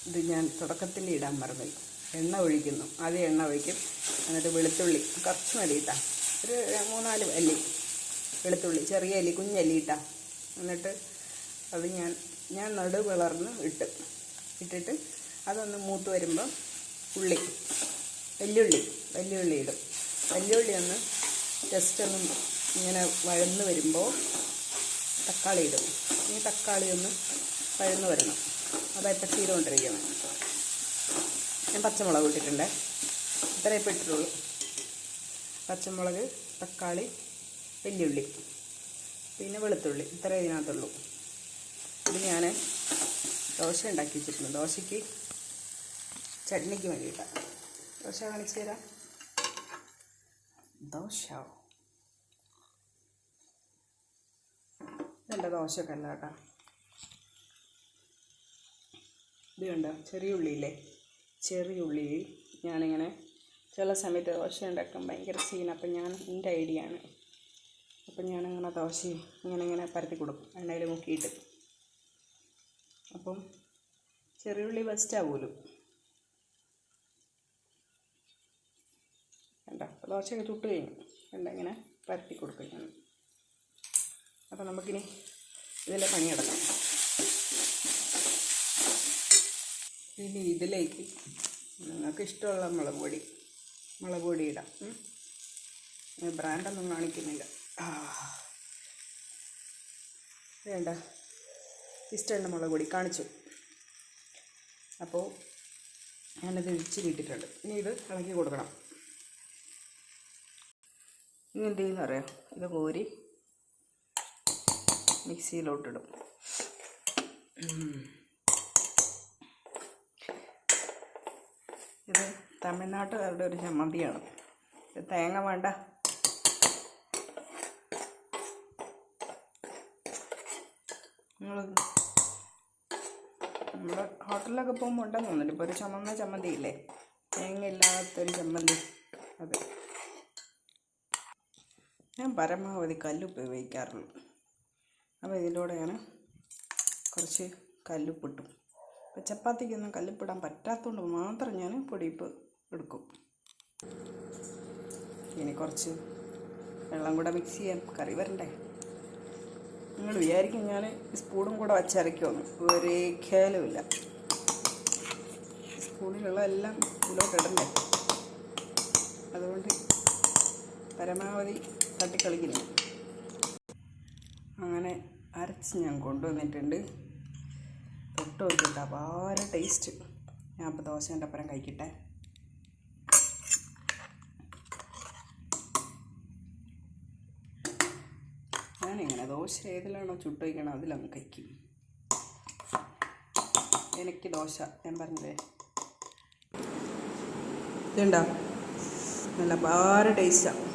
ഇത് ഞാൻ തുടക്കത്തിൽ ഇടാൻ മറന്നു. എണ്ണ ഒഴിക്കുന്നു. ആദ്യം എണ്ണ ഒഴിക്കും. എന്നിട്ട് വെളുത്തുള്ളി കുറച്ച് മതി ഇട്ടാ, ഒരു 3-4 അല്ലി വെളുത്തുള്ളി, ചെറിയ അല്ലി, കുഞ്ഞല്ലി ഇട്ടാ. എന്നിട്ട് അത് ഞാൻ നടു വിളർന്ന് ഇട്ടിട്ട് അതൊന്ന് മൂത്ത് വരുമ്പോൾ വലിയുള്ളി ഇടും. വലിയുള്ളി ഒന്ന് ജസ്റ്റ് ഒന്ന് ഇങ്ങനെ വഴന്ന് വരുമ്പോൾ തക്കാളി ഇടും. ഈ തക്കാളി ഒന്ന് വഴന്ന് വരണം. അതായിട്ട് ചെയ്തുകൊണ്ടിരിക്കണം. ഞാൻ പച്ചമുളക് ഇട്ടിട്ടുണ്ട്. ഇത്രയേ ഇപ്പോൾ ഇട്ടിട്ടുള്ളൂ. പച്ചമുളക്, തക്കാളി, വലിയുള്ളി, പിന്നെ വെളുത്തുള്ളി, ഇത്രയേ ഇതിനകത്തുള്ളൂ. ഇത് ഞാൻ ദോശ ഉണ്ടാക്കി വെച്ചിട്ടുണ്ട്. ദോശയ്ക്ക് ചട്നിക്ക് വേണ്ടിയിട്ടാണ്. ദോശ കാണിച്ചു തരാം. ദോശ ഇതെൻ്റെ ദോശക്കല്ല കേട്ടോ. ഇത് കണ്ടോ, ചെറിയ ഉള്ളിയില്ലേ, ചെറിയ ഉള്ളിയിൽ ഞാനിങ്ങനെ ചില സമയത്ത് ദോശ ഉണ്ടാക്കാൻ ഭയങ്കര സീൻ. അപ്പം എൻ്റെ ഐഡിയ ആണ്. അപ്പം ഞാനങ്ങനെ ദോശ ഇങ്ങനെ പരത്തി കൊടുക്കും എണ്ണയിൽ മുക്കിയിട്ട്. അപ്പം ചെറിയുള്ളി ബെസ്റ്റ് ആവുമല്ലോ. കണ്ടോ, ദോശയൊക്കെ ചുട്ട് കഴിഞ്ഞു. ഇങ്ങനെ പരത്തി കൊടുക്കും ഞാൻ. അപ്പം നമുക്കിനി ഇതിലെ പണിയെടുക്കാം. ഇനി ഇതിലേക്ക് നിങ്ങൾക്ക് ഇഷ്ടമുള്ള മുളക് പൊടി ഇടാം. ബ്രാൻഡൊന്നും കാണിക്കുന്നില്ല. വേണ്ട, ഇഷ്ടമുള്ള മുളക് പൊടി കാണിച്ചു. അപ്പോൾ ഞാനത് ഇച്ചിരി ഇട്ടിട്ടുണ്ട്. ഇനി ഇത് ഇളക്കി കൊടുക്കണം. ഇനി എന്ത് ചെയ്യുന്ന അറിയാം, ഇത് കോരി മിക്സിയിലോട്ടിടും. ഇത് തമിഴ്നാട്ടുകാരുടെ ഒരു ചമ്മന്തിയാണ്. ഇത് തേങ്ങ വേണ്ട. നമ്മുടെ ഹോട്ടലിലൊക്കെ പോകുമ്പോൾ ഉണ്ടെന്ന് തോന്നുന്നില്ല. ഇപ്പോൾ ഒരു ചുമന്ന ചമ്മന്തി ഇല്ലേ, തേങ്ങ ഇല്ലാത്തൊരു ചമ്മന്തി. അതെ, ഞാൻ പരമാവധി കല്ലുപ്പ് ഉപയോഗിക്കാറുള്ളൂ. അപ്പോൾ ഇതിലൂടെ ഞാൻ കുറച്ച് കല്ലുപ്പിട്ടും. അപ്പോൾ ചപ്പാത്തിക്കൊന്നും കല്ലുപ്പിടാൻ പറ്റാത്തതുകൊണ്ട് മാത്രം ഞാൻ പൊടിയിപ്പ് എടുക്കും. ഇനി കുറച്ച് വെള്ളം കൂടെ മിക്സ് ചെയ്യാൻ, കറി വരണ്ടേ. നിങ്ങൾ വിചാരിക്കും ഞാൻ സ്പൂണും കൂടെ വച്ചരയ്ക്കുമെന്ന്. ഒരേഖ്യാലുമില്ല. സ്പൂണിലുള്ള എല്ലാം ഇതിലോട്ടിടണ്ടേ. അതുകൊണ്ട് പരമാവധി തട്ടിക്കളിക്കുന്നു. അങ്ങനെ അരച്ച് ഞാൻ കൊണ്ടുവന്നിട്ടുണ്ട്. തൊട്ട് നോക്കിയിട്ട് അപാര ടേസ്റ്റ്. ഞാൻ അപ്പോൾ ദോശേൻ്റെ ഒപ്പം കഴിക്കട്ടെ. ഞാനിങ്ങനെ ദോശ ഏതിലാണോ ചുട്ട് വയ്ക്കണം അതിലങ്ങ് കഴിക്കും. എനിക്ക് ദോശ ഞാൻ പറഞ്ഞതേ ഇതുണ്ടോ, നല്ല അപാര ടേസ്റ്റാണ്.